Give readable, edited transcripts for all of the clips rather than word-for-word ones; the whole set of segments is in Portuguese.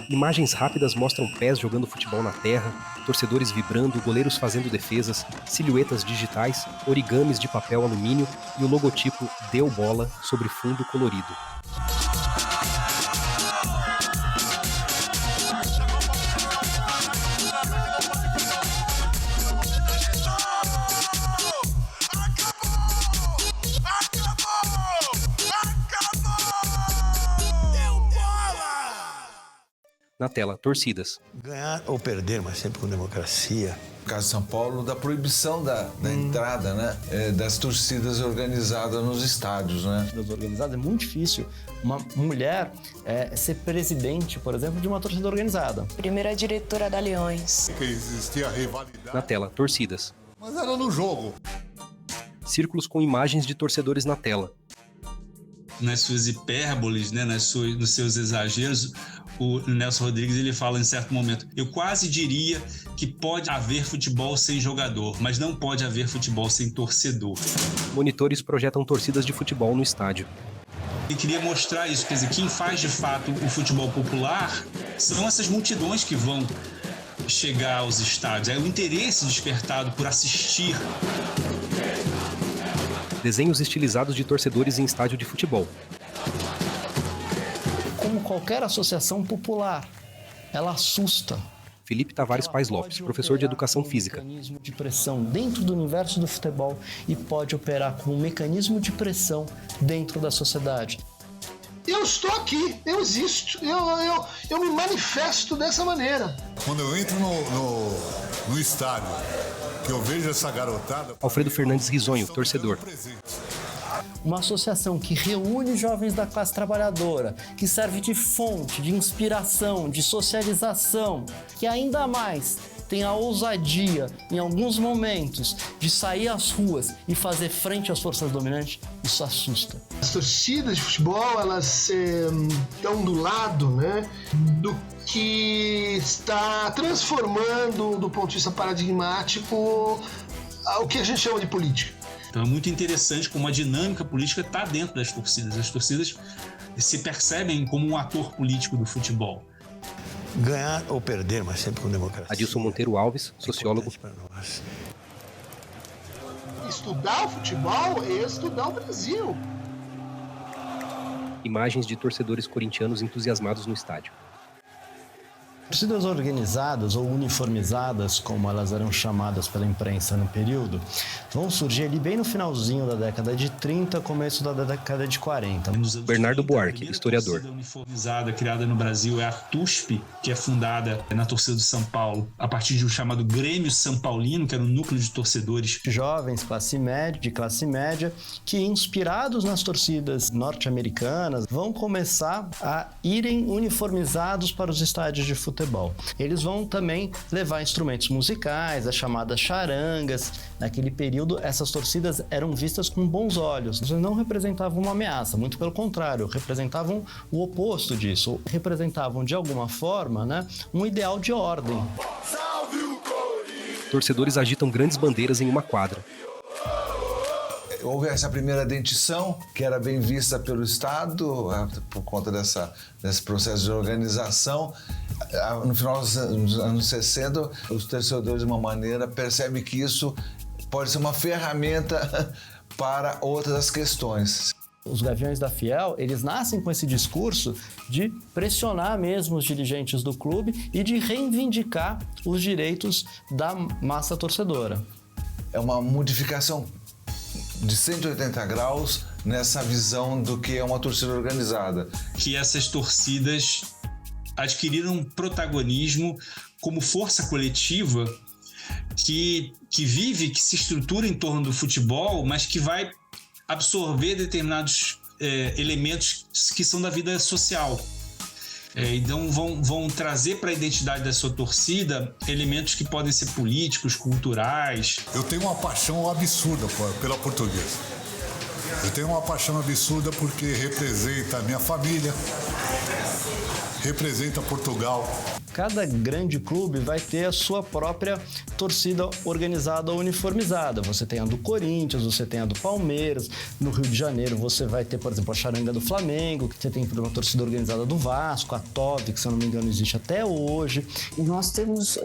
Imagens rápidas mostram pés jogando futebol na terra, torcedores vibrando, goleiros fazendo defesas, silhuetas digitais, origamis de papel alumínio e o logotipo Deu Bola sobre fundo colorido. Na tela, torcidas. Ganhar ou perder, mas sempre com democracia. No caso de São Paulo, da proibição da entrada, né, das torcidas organizadas nos estádios, né? Torcidas organizadas é muito difícil uma mulher ser presidente, por exemplo, de uma torcida organizada. Primeira diretora da Leões. Que existia rivalidade. Na tela, torcidas. Mas era no jogo. Círculos com imagens de torcedores na tela. Nas suas hipérboles, né, nos seus exageros, o Nelson Rodrigues ele fala em certo momento: eu quase diria que pode haver futebol sem jogador, mas não pode haver futebol sem torcedor. Monitores projetam torcidas de futebol no estádio. E queria mostrar isso, quer dizer, quem faz de fato o futebol popular são essas multidões que vão chegar aos estádios. É o interesse despertado por assistir. Desenhos estilizados de torcedores em estádio de futebol. Como qualquer associação popular, ela assusta. Felipe Tavares Paes Lopes, professor de Educação Física. Mecanismo de pressão dentro do universo do futebol e pode operar como um mecanismo de pressão dentro da sociedade. Eu estou aqui, eu existo, eu me manifesto dessa maneira. Quando eu entro no estádio, que eu vejo essa garotada... Alfredo Fernandes Risonho, torcedor. Uma associação que reúne jovens da classe trabalhadora, que serve de fonte, de inspiração, de socialização, que ainda mais tem a ousadia, em alguns momentos, de sair às ruas e fazer frente às forças dominantes, isso assusta. As torcidas de futebol, elas estão do lado, né, do que está transformando, do ponto de vista paradigmático, o que a gente chama de política. Então é muito interessante como a dinâmica política está dentro das torcidas. As torcidas se percebem como um ator político do futebol. Ganhar ou perder, mas sempre com democracia. Adilson Monteiro Alves, sociólogo. Estudar o futebol é estudar o Brasil. Imagens de torcedores corintianos entusiasmados no estádio. Torcidas organizadas ou uniformizadas, como elas eram chamadas pela imprensa no período, vão surgir ali bem no finalzinho da década de 30, começo da década de 40. Bernardo Buarque, historiador. A torcida uniformizada criada no Brasil é a TUSP, que é fundada na torcida do São Paulo, a partir de um chamado Grêmio São Paulino, que era um núcleo de torcedores. Jovens de classe média, que inspirados nas torcidas norte-americanas, vão começar a irem uniformizados para os estádios de futebol. Eles vão também levar instrumentos musicais, as chamadas charangas. Naquele período, essas torcidas eram vistas com bons olhos. Elas não representavam uma ameaça, muito pelo contrário, representavam o oposto disso. Representavam, de alguma forma, né, um ideal de ordem. Torcedores agitam grandes bandeiras em uma quadra. Houve essa primeira dentição, que era bem vista pelo Estado, por conta desse processo de organização. No final dos anos 60, os torcedores, de uma maneira, percebem que isso pode ser uma ferramenta para outras questões. Os Gaviões da Fiel, eles nascem com esse discurso de pressionar mesmo os dirigentes do clube e de reivindicar os direitos da massa torcedora. É uma modificação de 180 graus nessa visão do que é uma torcida organizada. Que essas torcidas adquiriram um protagonismo como força coletiva que vive, que se estrutura em torno do futebol, mas que vai absorver determinados elementos que são da vida social. Então vão trazer para a identidade da sua torcida elementos que podem ser políticos, culturais. Eu tenho uma paixão absurda pela Portuguesa. Eu tenho uma paixão absurda porque representa a minha família, representa Portugal. Cada grande clube vai ter a sua própria torcida organizada ou uniformizada. Você tem a do Corinthians, você tem a do Palmeiras. No Rio de Janeiro você vai ter, por exemplo, a charanga do Flamengo. Você tem uma torcida organizada do Vasco, a TOV, que se eu não me engano existe até hoje. E nós temos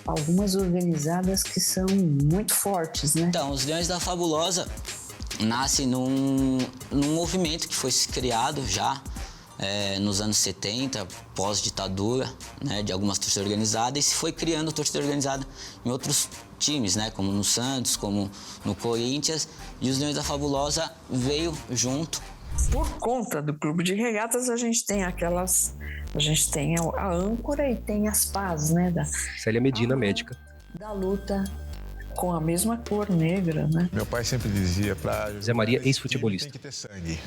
algumas organizadas que são muito fortes, né? Então, os Leões da Fabulosa nascem num movimento que foi criado já nos anos 70, pós-ditadura, né, de algumas torcidas organizadas, e se foi criando torcida organizada em outros times, né, como no Santos, como no Corinthians, e os Leões da Fabulosa veio junto. Por conta do clube de regatas, a gente tem a âncora e tem as pás, né, Célia Medina, médica. da luta com a mesma cor negra, né? Meu pai sempre dizia para Zé Maria, ex-futebolista. Tem que ter sangue.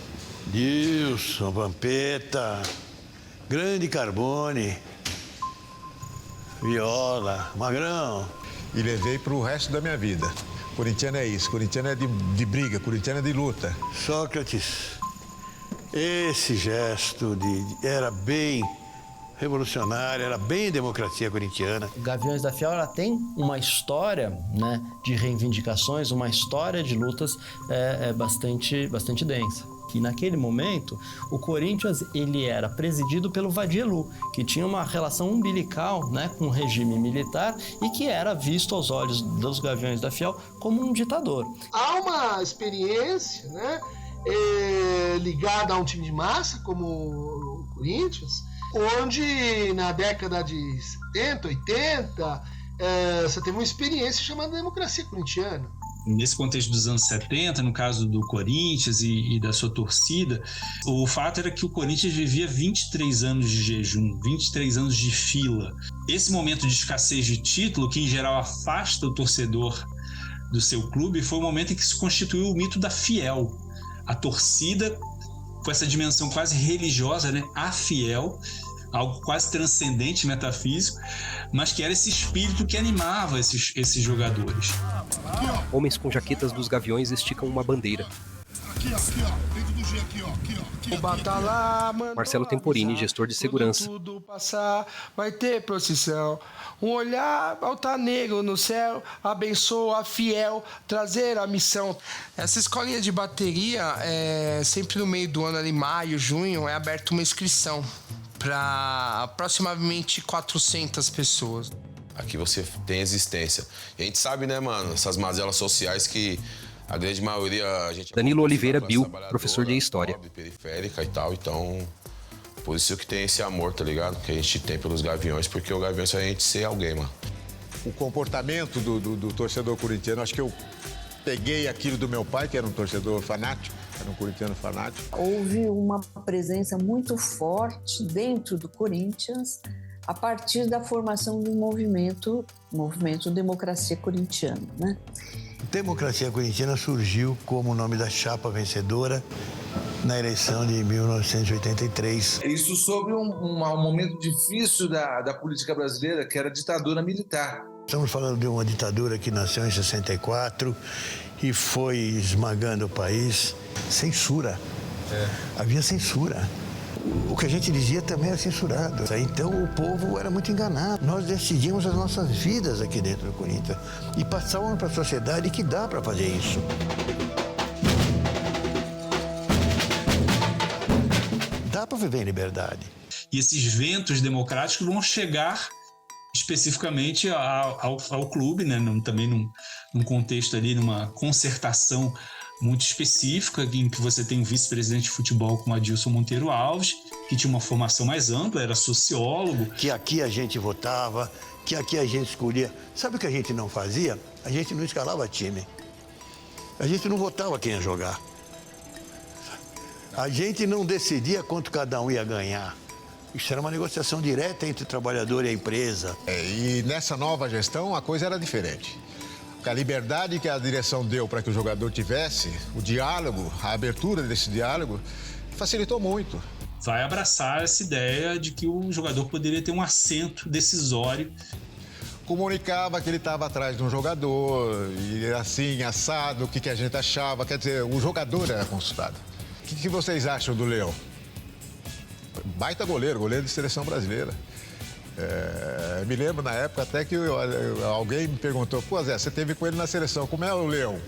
Dilson, Vampeta, Grande Carbone, Viola, Magrão. E levei para o resto da minha vida. Corintiano é isso, corintiano é de briga, corintiano é de luta. Sócrates, esse gesto era bem revolucionário, era bem democracia corintiana. Gaviões da Fiel ela tem uma história, né, de reivindicações, uma história de lutas bastante densa. Que naquele momento o Corinthians ele era presidido pelo Vadielu, que tinha uma relação umbilical, né, com o regime militar e que era visto aos olhos dos Gaviões da Fiel como um ditador. Há uma experiência, né, ligada a um time de massa como o Corinthians, onde na década de 70, 80, você teve uma experiência chamada democracia corintiana. Nesse contexto dos anos 70, no caso do Corinthians e da sua torcida, o fato era que o Corinthians vivia 23 anos de jejum, 23 anos de fila. Esse momento de escassez de título, que em geral afasta o torcedor do seu clube, foi o momento em que se constituiu o mito da Fiel. A torcida, com essa dimensão quase religiosa, né? A Fiel, algo quase transcendente, metafísico, mas que era esse espírito que animava esses jogadores. Homens com jaquetas dos Gaviões esticam uma bandeira. Dentro do G aqui. Marcelo Temporini, gestor de segurança. Tudo passar, vai ter procissão. Um olhar altaneiro no céu, abençoa a Fiel, trazer a missão. Essa escolinha de bateria, sempre no meio do ano, ali maio, junho, é aberta uma inscrição para aproximadamente 400 pessoas. Aqui você tem existência. E a gente sabe, né, mano, essas mazelas sociais que a grande maioria... Danilo Oliveira Bill, professor de História. Periférica e tal, então... Por isso que tem esse amor, tá ligado? Que a gente tem pelos Gaviões, porque o Gaviões faz a gente ser alguém, mano. O comportamento do torcedor corintiano, acho que eu peguei aquilo do meu pai, que era um torcedor fanático, era um corintiano fanático. Houve uma presença muito forte dentro do Corinthians a partir da formação do movimento Democracia Corintiana, né? Democracia Corintiana surgiu como o nome da chapa vencedora na eleição de 1983. Isso sobre um momento difícil da política brasileira, que era a ditadura militar. Estamos falando de uma ditadura que nasceu em 64 e foi esmagando o país. Censura. Havia censura. O que a gente dizia também era censurado. Então o povo era muito enganado. Nós decidimos as nossas vidas aqui dentro do Corinthians e passávamos para a sociedade que dá para fazer isso. Dá para viver em liberdade. E esses ventos democráticos vão chegar especificamente ao clube, né? Também num contexto ali, numa concertação muito específica, em que você tem um vice-presidente de futebol como Adilson Monteiro Alves, que tinha uma formação mais ampla, era sociólogo. Que aqui a gente votava, que aqui a gente escolhia. Sabe o que a gente não fazia? A gente não escalava time. A gente não votava quem ia jogar. A gente não decidia quanto cada um ia ganhar. Isso era uma negociação direta entre o trabalhador e a empresa. E nessa nova gestão a coisa era diferente. A liberdade que a direção deu para que o jogador tivesse, o diálogo, a abertura desse diálogo, facilitou muito. Vai abraçar essa ideia de que o jogador poderia ter um assento decisório. Comunicava que ele estava atrás de um jogador, e assim, assado, o que a gente achava. Quer dizer, o jogador era consultado. O que vocês acham do Leão? baita goleiro de seleção brasileira. Me lembro na época até que alguém me perguntou, pô Zé, você teve com ele na seleção, como é o Leão?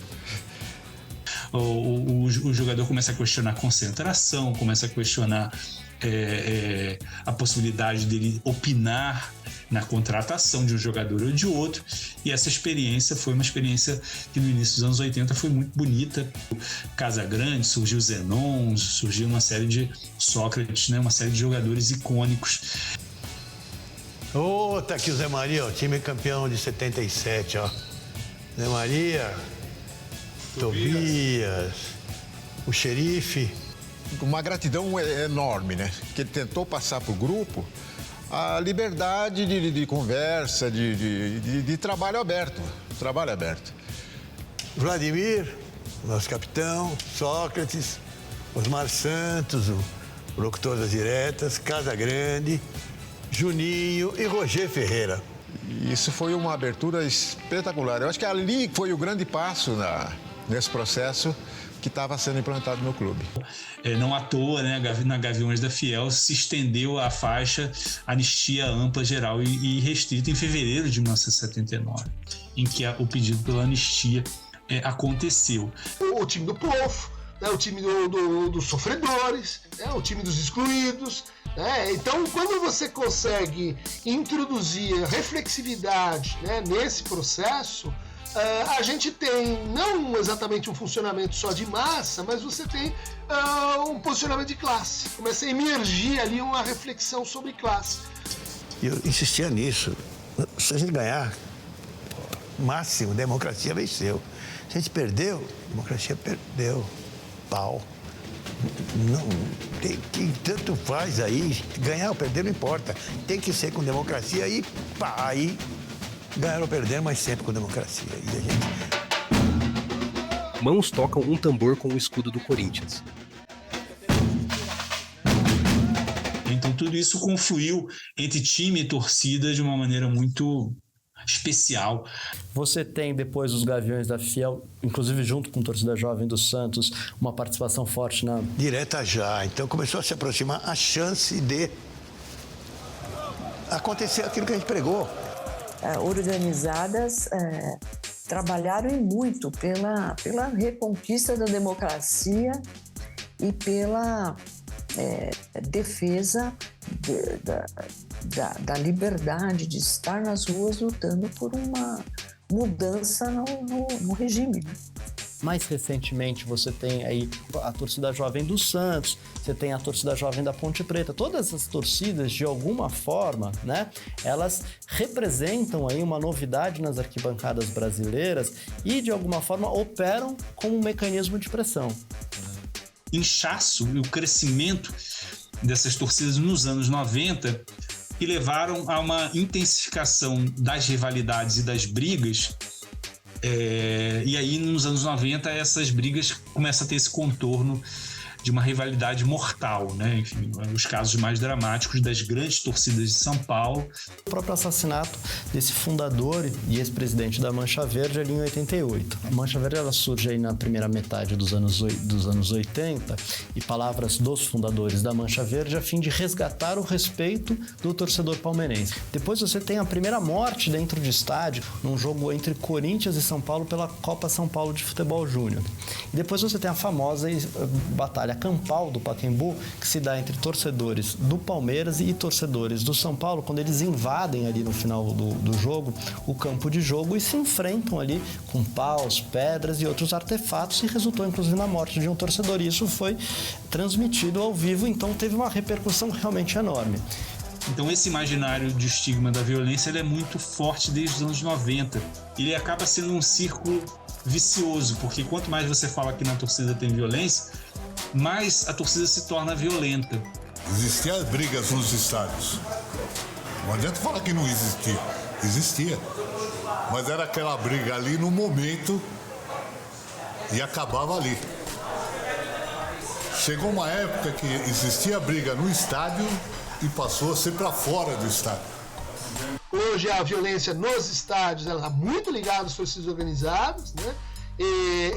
O jogador começa a questionar a concentração, começa a questionar a possibilidade dele opinar na contratação de um jogador ou de outro, e essa experiência foi uma experiência que no início dos anos 80 foi muito bonita. Casagrande, surgiu Zenon, surgiu uma série de Sócrates, né? Uma série de jogadores icônicos. Tá aqui o Zé Maria, ó, time campeão de 77, ó. Zé Maria, Tobias, o Xerife. Uma gratidão enorme, né? Que ele tentou passar para o grupo a liberdade de conversa, de trabalho aberto. Vladimir, nosso capitão, Sócrates, Osmar Santos, o locutor das diretas, Casagrande, Juninho e Roger Ferreira. Isso foi uma abertura espetacular. Eu acho que ali foi o grande passo nesse processo que estava sendo implantado no clube. Não à toa, né, na Gaviões da Fiel se estendeu a faixa anistia ampla, geral e restrita em fevereiro de 1979, em que o pedido pela anistia aconteceu. O time do povo, né, o time dos sofredores, né, o time dos excluídos. Então, quando você consegue introduzir a reflexividade, né, nesse processo, a gente tem não exatamente um funcionamento só de massa, mas você tem um posicionamento de classe. Começa a emergir ali uma reflexão sobre classe. Eu insistia nisso. Se a gente ganhar, máximo, democracia venceu. Se a gente perdeu, democracia perdeu. Pau. Não, tanto faz aí, ganhar ou perder não importa. Tem que ser com democracia e pá, aí ganhar ou perder, mas sempre com democracia. E a gente... Mãos tocam um tambor com o escudo do Corinthians. Então tudo isso confluiu entre time e torcida de uma maneira muito especial. Você tem depois os Gaviões da Fiel, inclusive junto com a torcida jovem do Santos, uma participação forte na... Direta já. Então começou a se aproximar a chance de acontecer aquilo que a gente pregou. Organizadas trabalharam e muito pela reconquista da democracia e pela defesa da liberdade de estar nas ruas lutando por uma mudança no regime, né? Mais recentemente você tem aí a torcida jovem do Santos, você tem a torcida jovem da Ponte Preta. Todas essas torcidas, de alguma forma, né, elas representam aí uma novidade nas arquibancadas brasileiras e, de alguma forma, operam como um mecanismo de pressão. Inchaço e o crescimento dessas torcidas nos anos 90 que levaram a uma intensificação das rivalidades e das brigas. E aí, nos anos 90, essas brigas começam a ter esse contorno de uma rivalidade mortal, né? Enfim, os casos mais dramáticos das grandes torcidas de São Paulo. O próprio assassinato desse fundador e ex-presidente da Mancha Verde ali em 88. A Mancha Verde ela surge aí na primeira metade dos anos 80 e palavras dos fundadores da Mancha Verde a fim de resgatar o respeito do torcedor palmeirense. Depois você tem a primeira morte dentro de estádio num jogo entre Corinthians e São Paulo pela Copa São Paulo de Futebol Júnior. E depois você tem a famosa batalha campal do Pacaembu, que se dá entre torcedores do Palmeiras e torcedores do São Paulo, quando eles invadem ali no final do jogo o campo de jogo e se enfrentam ali com paus, pedras e outros artefatos, e resultou inclusive na morte de um torcedor. E isso foi transmitido ao vivo, então teve uma repercussão realmente enorme. Então esse imaginário de estigma da violência ele é muito forte desde os anos 90. Ele acaba sendo um círculo vicioso, porque quanto mais você fala que na torcida tem violência, mais a torcida se torna violenta. Existiam brigas nos estádios. Não adianta falar que não existia. Existia. Mas era aquela briga ali no momento e acabava ali. Chegou uma época que existia briga no estádio e passou a ser para fora do estádio. Hoje a violência nos estádios ela está muito ligada às torcidas organizadas, né?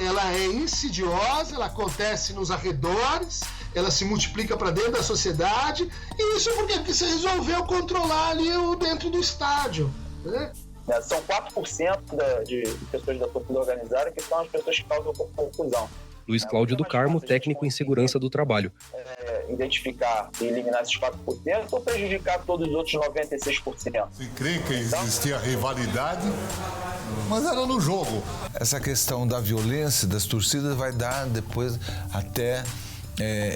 Ela é insidiosa, ela acontece nos arredores, ela se multiplica para dentro da sociedade, e isso porque você resolveu controlar ali o dentro do estádio, né? São 4% de pessoas da torcida organizada que são as pessoas que causam confusão. Luiz Cláudio do Carmo, técnico em segurança do trabalho. Identificar e eliminar esses 4% ou prejudicar todos os outros 96%. Se crê que existia rivalidade, mas era no jogo. Essa questão da violência das torcidas vai dar depois até,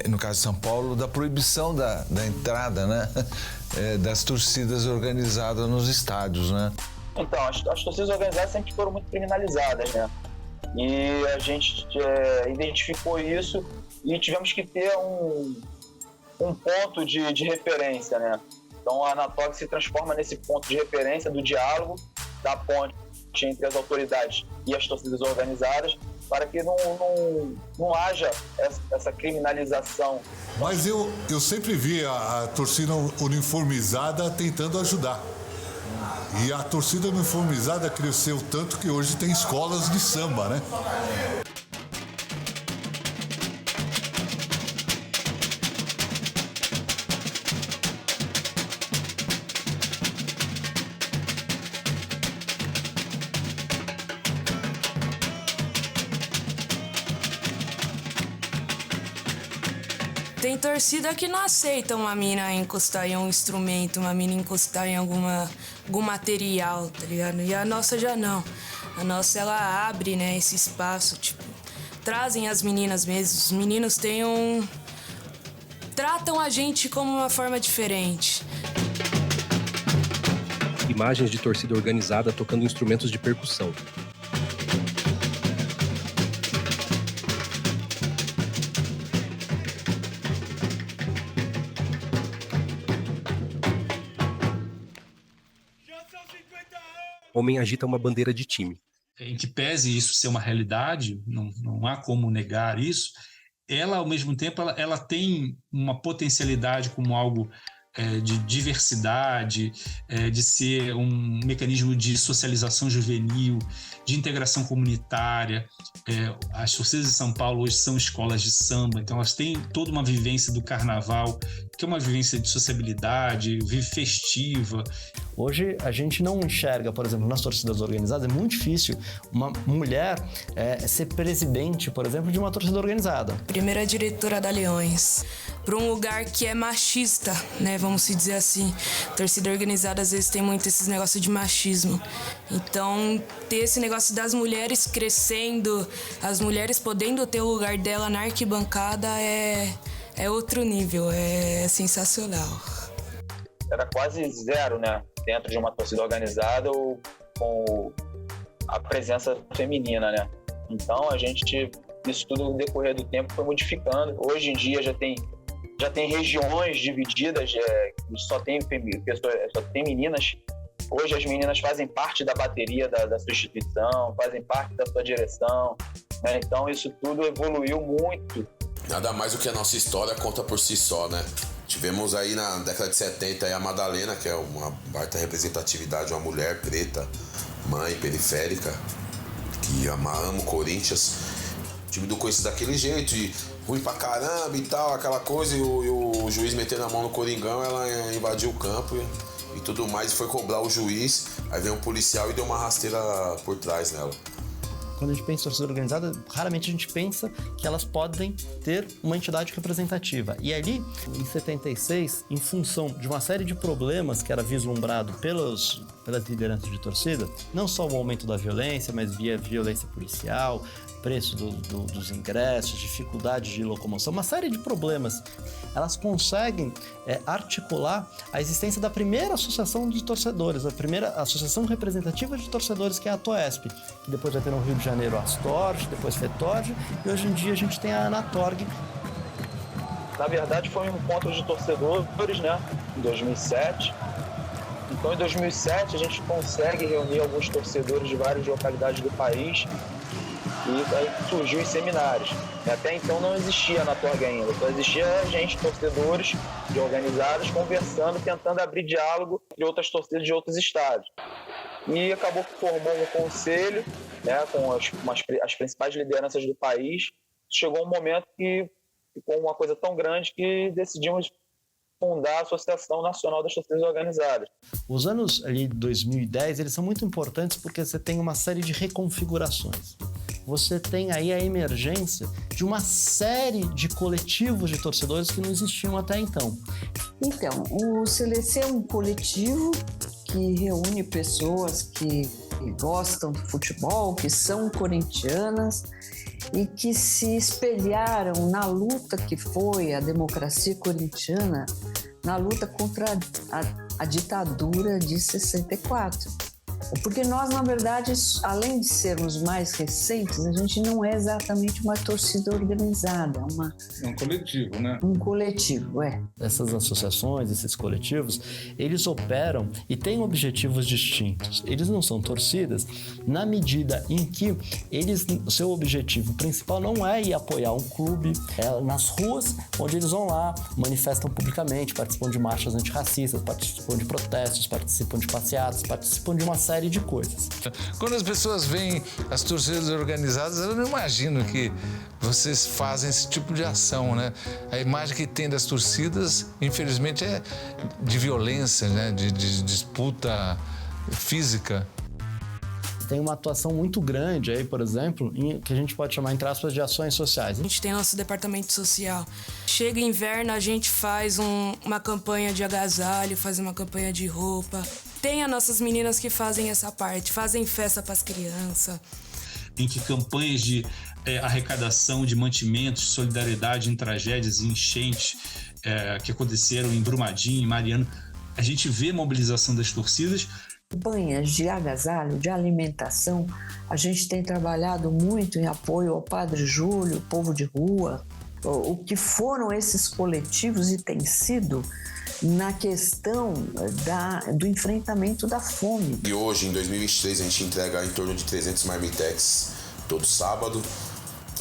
no caso de São Paulo, da proibição da entrada, né? Das torcidas organizadas nos estádios, né? Então, as torcidas organizadas sempre foram muito criminalizadas, né? E a gente identificou isso e tivemos que ter um ponto de referência, né? Então a Anatorg se transforma nesse ponto de referência do diálogo, da ponte entre as autoridades e as torcidas organizadas, para que não haja essa criminalização. Mas eu sempre vi a torcida uniformizada tentando ajudar. E a torcida uniformizada cresceu tanto que hoje tem escolas de samba, né? Tem torcida que não aceita uma mina encostar em um instrumento, uma mina encostar em algum material, tá ligado? E a nossa já não. A nossa, ela abre, né, esse espaço, tipo, trazem as meninas mesmo. Os meninos tratam a gente como uma forma diferente. Imagens de torcida organizada tocando instrumentos de percussão. Homem agita uma bandeira de time. Em que pese isso ser uma realidade, não há como negar isso, ela, ao mesmo tempo, ela tem uma potencialidade como algo de diversidade, de ser um mecanismo de socialização juvenil, de integração comunitária. As torcidas de São Paulo hoje são escolas de samba, então elas têm toda uma vivência do carnaval, que é uma vivência de sociabilidade, festiva. Hoje a gente não enxerga, por exemplo, nas torcidas organizadas, é muito difícil uma mulher ser presidente, por exemplo, de uma torcida organizada. Primeira diretora da Leões, para um lugar que é machista, né, vamos se dizer assim. Torcida organizada às vezes tem muito esses negócios de machismo. Então, ter esse negócio das mulheres crescendo, as mulheres podendo ter o lugar dela na arquibancada é outro nível, é sensacional. Era quase zero, né, dentro de uma torcida organizada ou com a presença feminina, né? Então isso tudo no decorrer do tempo foi modificando. Hoje em dia já tem regiões divididas, só tem meninas. Hoje as meninas fazem parte da bateria da sua instituição, fazem parte da sua direção, né? Então isso tudo evoluiu muito. Nada mais do que a nossa história conta por si só, né? Tivemos aí na década de 70 aí a Madalena, que é uma baita representatividade, uma mulher preta, mãe, periférica, que ama o Corinthians. O time do Corinthians daquele jeito, de ruim pra caramba e tal, aquela coisa, e o juiz metendo a mão no Coringão, ela invadiu o campo e tudo mais, e foi cobrar o juiz, aí veio um policial e deu uma rasteira por trás nela. Quando a gente pensa em torcida organizada, raramente a gente pensa que elas podem ter uma entidade representativa. E ali, em 76, em função de uma série de problemas que era vislumbrado pelas lideranças de torcida, não só o aumento da violência, mas via violência policial, preço dos ingressos, dificuldade de locomoção, uma série de problemas. Elas conseguem articular a existência da primeira associação de torcedores, a primeira associação representativa de torcedores, que é a Toesp, que depois vai ter no Rio de Janeiro a Astorg, depois FETORG, e hoje em dia a gente tem a Anatorg. Na verdade foi um encontro de torcedores, né, em 2007. Então em 2007 a gente consegue reunir alguns torcedores de várias localidades do país. E aí surgiu os seminários. Até então não existia na Anatorg ainda, só existia gente, torcedores de organizados, conversando, tentando abrir diálogo entre outras torcidas de outros estados. E acabou que formou um conselho, né, com as principais lideranças do país. Chegou um momento que ficou uma coisa tão grande que decidimos fundar a Associação Nacional das Torcidas Organizadas. Os anos ali de 2010, eles são muito importantes porque você tem uma série de reconfigurações. Você tem aí a emergência de uma série de coletivos de torcedores que não existiam até então. Então, o CLC é um coletivo que reúne pessoas que gostam do futebol, que são corintianas e que se espelharam na luta que foi a democracia corintiana, na luta contra a ditadura de 64. Porque nós, na verdade, além de sermos mais recentes, a gente não é exatamente uma torcida organizada. É um coletivo, né? Um coletivo, é. Essas associações, esses coletivos, eles operam e têm objetivos distintos. Eles não são torcidas na medida em que o seu objetivo principal não é ir apoiar um clube, é nas ruas, onde eles vão lá, manifestam publicamente, participam de marchas antirracistas, participam de protestos, participam de passeatas, participam de uma série de coisas. Quando as pessoas veem as torcidas organizadas, elas não imaginam que vocês fazem esse tipo de ação, né? A imagem que tem das torcidas, infelizmente, é de violência, né? De disputa física. Tem uma atuação muito grande aí, por exemplo, que a gente pode chamar, entre aspas, de ações sociais. A gente tem nosso departamento social. Chega inverno, a gente faz uma campanha de agasalho, faz uma campanha de roupa. Tem as nossas meninas que fazem essa parte, fazem festa para as crianças. Em que campanhas de arrecadação de mantimentos, solidariedade em tragédias e enchentes que aconteceram em Brumadinho, em Mariana, a gente vê a mobilização das torcidas. Campanhas de agasalho, de alimentação, a gente tem trabalhado muito em apoio ao Padre Júlio, povo de rua. O que foram esses coletivos e tem sido na questão do enfrentamento da fome. E hoje, em 2023, a gente entrega em torno de 300 marmitex todo sábado.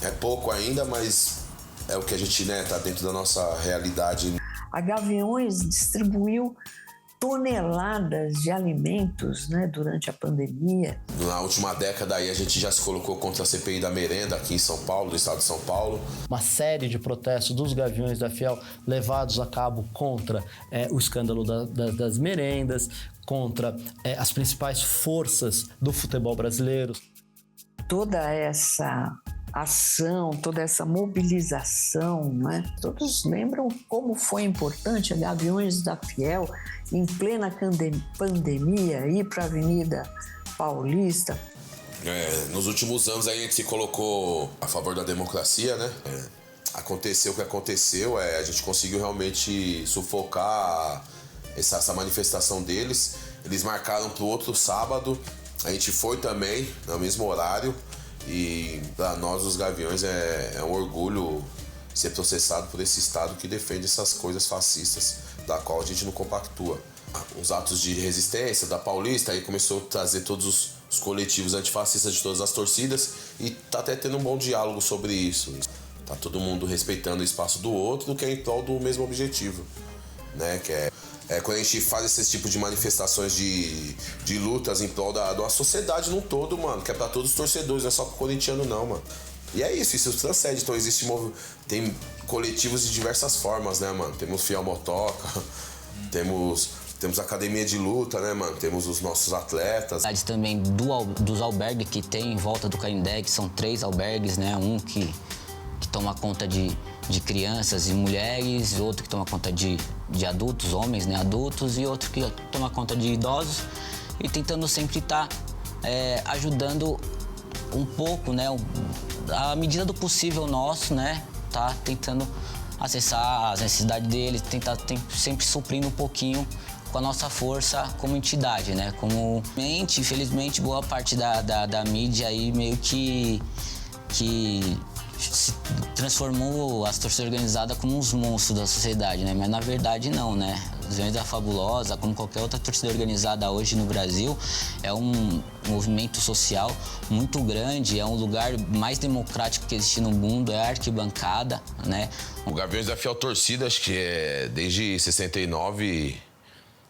É pouco ainda, mas é o que a gente tá dentro da nossa realidade. A Gaviões distribuiu toneladas de alimentos, né, durante a pandemia. Na última década aí a gente já se colocou contra a CPI da merenda aqui em São Paulo, do estado de São Paulo. Uma série de protestos dos Gaviões da Fiel levados a cabo contra o escândalo das merendas, contra as principais forças do futebol brasileiro. Toda essa ação, toda essa mobilização, né? Todos lembram como foi importante a Gaviões da Fiel, em plena pandemia, ir para a Avenida Paulista. Nos últimos anos aí a gente se colocou a favor da democracia, né? Aconteceu o que aconteceu, a gente conseguiu realmente sufocar essa manifestação deles. Eles marcaram para o outro sábado, a gente foi também, no mesmo horário. E para nós, os Gaviões, é um orgulho ser processado por esse Estado que defende essas coisas fascistas, da qual a gente não compactua. Os atos de resistência da Paulista, aí começou a trazer todos os coletivos antifascistas de todas as torcidas e tá até tendo um bom diálogo sobre isso. Tá todo mundo respeitando o espaço do outro, que é em prol do mesmo objetivo, né? Que é quando a gente faz esse tipo de manifestações de lutas em prol da sociedade num todo, mano, que é pra todos os torcedores, não é só pro corintiano não, mano. E é isso transcende, então tem coletivos de diversas formas, né, mano? Temos Fiel Motoca, temos academia de luta, né, mano? Temos os nossos atletas. Também dos albergues que tem em volta do Canindé, que são 3 albergues, né? Um que toma conta de crianças e mulheres, outro que toma conta de adultos, homens, né, adultos, e outro que toma conta de idosos, e tentando sempre estar ajudando um pouco, né, à medida do possível nosso, né, tá tentando acessar as necessidades deles, sempre suprindo um pouquinho com a nossa força como entidade, né, infelizmente, boa parte da mídia aí meio que se transformou as torcidas organizadas como uns monstros da sociedade, né? Mas na verdade não, né? Os Gaviões da Fabulosa, como qualquer outra torcida organizada hoje no Brasil, é um movimento social muito grande, é um lugar mais democrático que existe no mundo, é a arquibancada, né? O Gaviões da Fiel Torcida, acho que desde 69,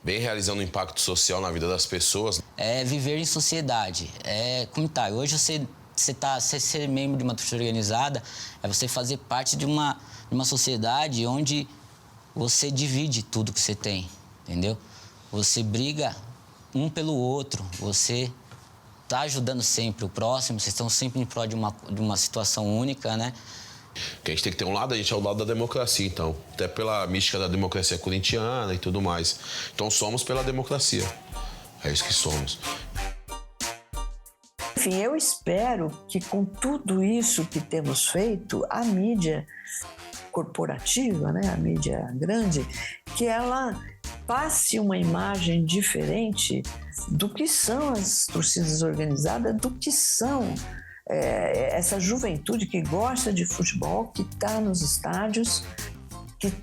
vem realizando um impacto social na vida das pessoas. É viver em sociedade, é comunitário. Hoje ser membro de uma torcida organizada é você fazer parte de uma numa sociedade onde você divide tudo que você tem, entendeu? Você briga um pelo outro, você tá ajudando sempre o próximo, vocês estão sempre em prol de uma situação única, né? Que a gente tem que ter um lado, a gente é o lado da democracia, então. Até pela mística da democracia corintiana e tudo mais. Então somos pela democracia. É isso que somos. Enfim, eu espero que com tudo isso que temos feito, a mídia corporativa, né, a mídia grande, que ela passe uma imagem diferente do que são as torcidas organizadas, do que são essa juventude que gosta de futebol, que está nos estádios, que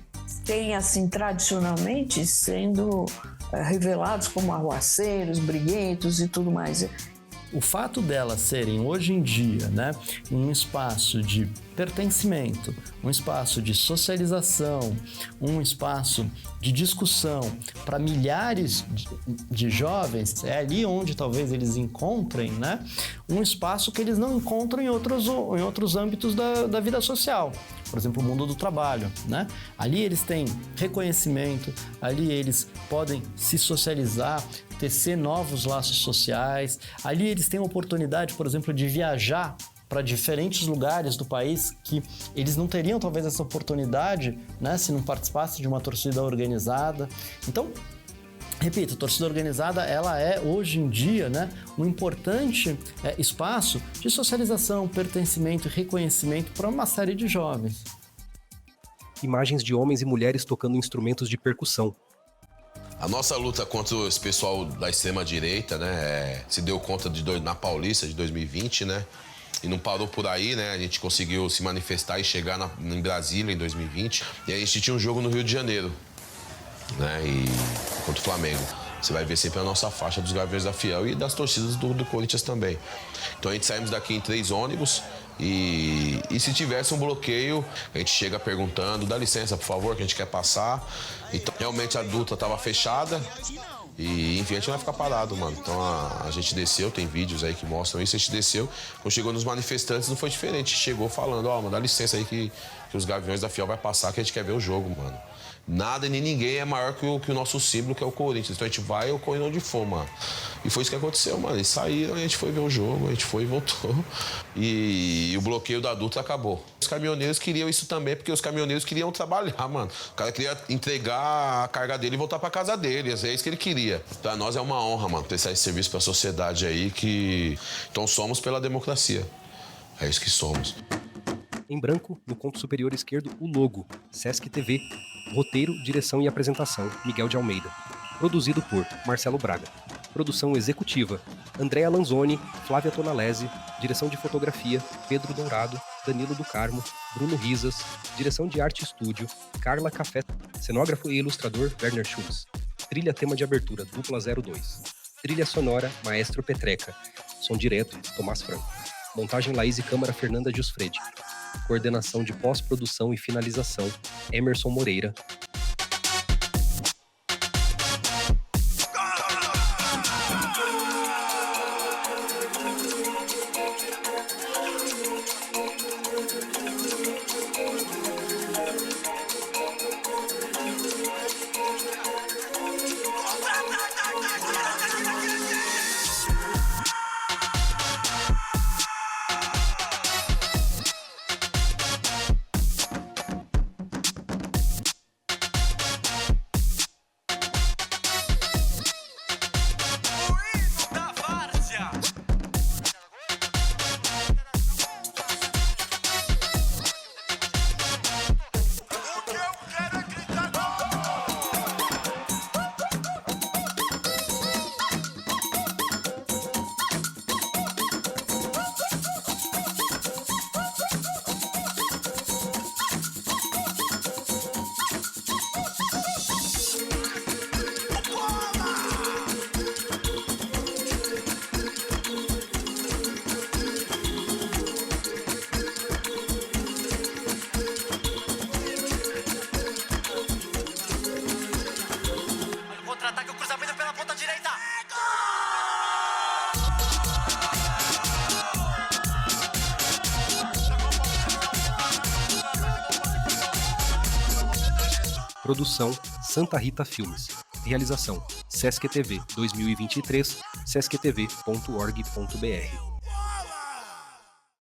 tem, assim, tradicionalmente sendo revelados como arruaceiros, briguentos e tudo mais. O fato delas serem, hoje em dia, né, um espaço de pertencimento, um espaço de socialização, um espaço de discussão para milhares de jovens, é ali onde talvez eles encontrem, né, um espaço que eles não encontram em outros âmbitos da vida social. Por exemplo, o mundo do trabalho, né? Ali eles têm reconhecimento, ali eles podem se socializar, tecer novos laços sociais, ali eles têm a oportunidade, por exemplo, de viajar para diferentes lugares do país que eles não teriam talvez essa oportunidade, né, se não participassem de uma torcida organizada. Então, repito, a torcida organizada, ela é hoje em dia, né, um importante espaço de socialização, pertencimento e reconhecimento para uma série de jovens. Imagens de homens e mulheres tocando instrumentos de percussão. A nossa luta contra esse pessoal da extrema-direita, né, se deu conta na Paulista de 2020, né, e não parou por aí, né, a gente conseguiu se manifestar e chegar em Brasília em 2020, e a gente tinha um jogo no Rio de Janeiro, né, contra o Flamengo. Você vai ver sempre a nossa faixa dos Gaviões da Fiel e das torcidas do Corinthians também. Então a gente saímos daqui em 3 ônibus e se tivesse um bloqueio, a gente chega perguntando, dá licença, por favor, que a gente quer passar. Então realmente a duta estava fechada e enfim, a gente não vai ficar parado, mano. Então a gente desceu, tem vídeos aí que mostram isso, a gente desceu. Quando chegou nos manifestantes não foi diferente, chegou falando, mano, dá licença aí que os Gaviões da Fiel vai passar, que a gente quer ver o jogo, mano. Nada e nem ninguém é maior que o nosso símbolo, que é o Corinthians. Então a gente vai ocorrer onde for, mano. E foi isso que aconteceu, mano. Eles saíram, a gente foi ver o jogo, a gente foi e voltou. E o bloqueio da Dutra acabou. Os caminhoneiros queriam isso também, porque os caminhoneiros queriam trabalhar, mano. O cara queria entregar a carga dele e voltar pra casa dele. É isso que ele queria. Pra nós é uma honra, mano, prestar esse serviço pra sociedade aí que... Então somos pela democracia. É isso que somos. Em branco, no canto superior esquerdo, o logo, Sesc TV. Roteiro, direção e apresentação, Miguel de Almeida. Produzido por Marcelo Braga. Produção executiva, Andréa Lanzoni, Flávia Tonalese. Direção de fotografia, Pedro Dourado, Danilo do Carmo, Bruno Risas. Direção de arte e estúdio, Carla Café. Cenógrafo e ilustrador, Werner Schultz. Trilha tema de abertura, Dupla 02. Trilha sonora, Maestro Petreca. Som direto, Tomás Franco. Montagem Laís e câmara, Fernanda Giusfredi. Coordenação de pós-produção e finalização, Emerson Moreira. Produção Santa Rita Filmes. Realização Sesc TV 2023, sesctv.org.br.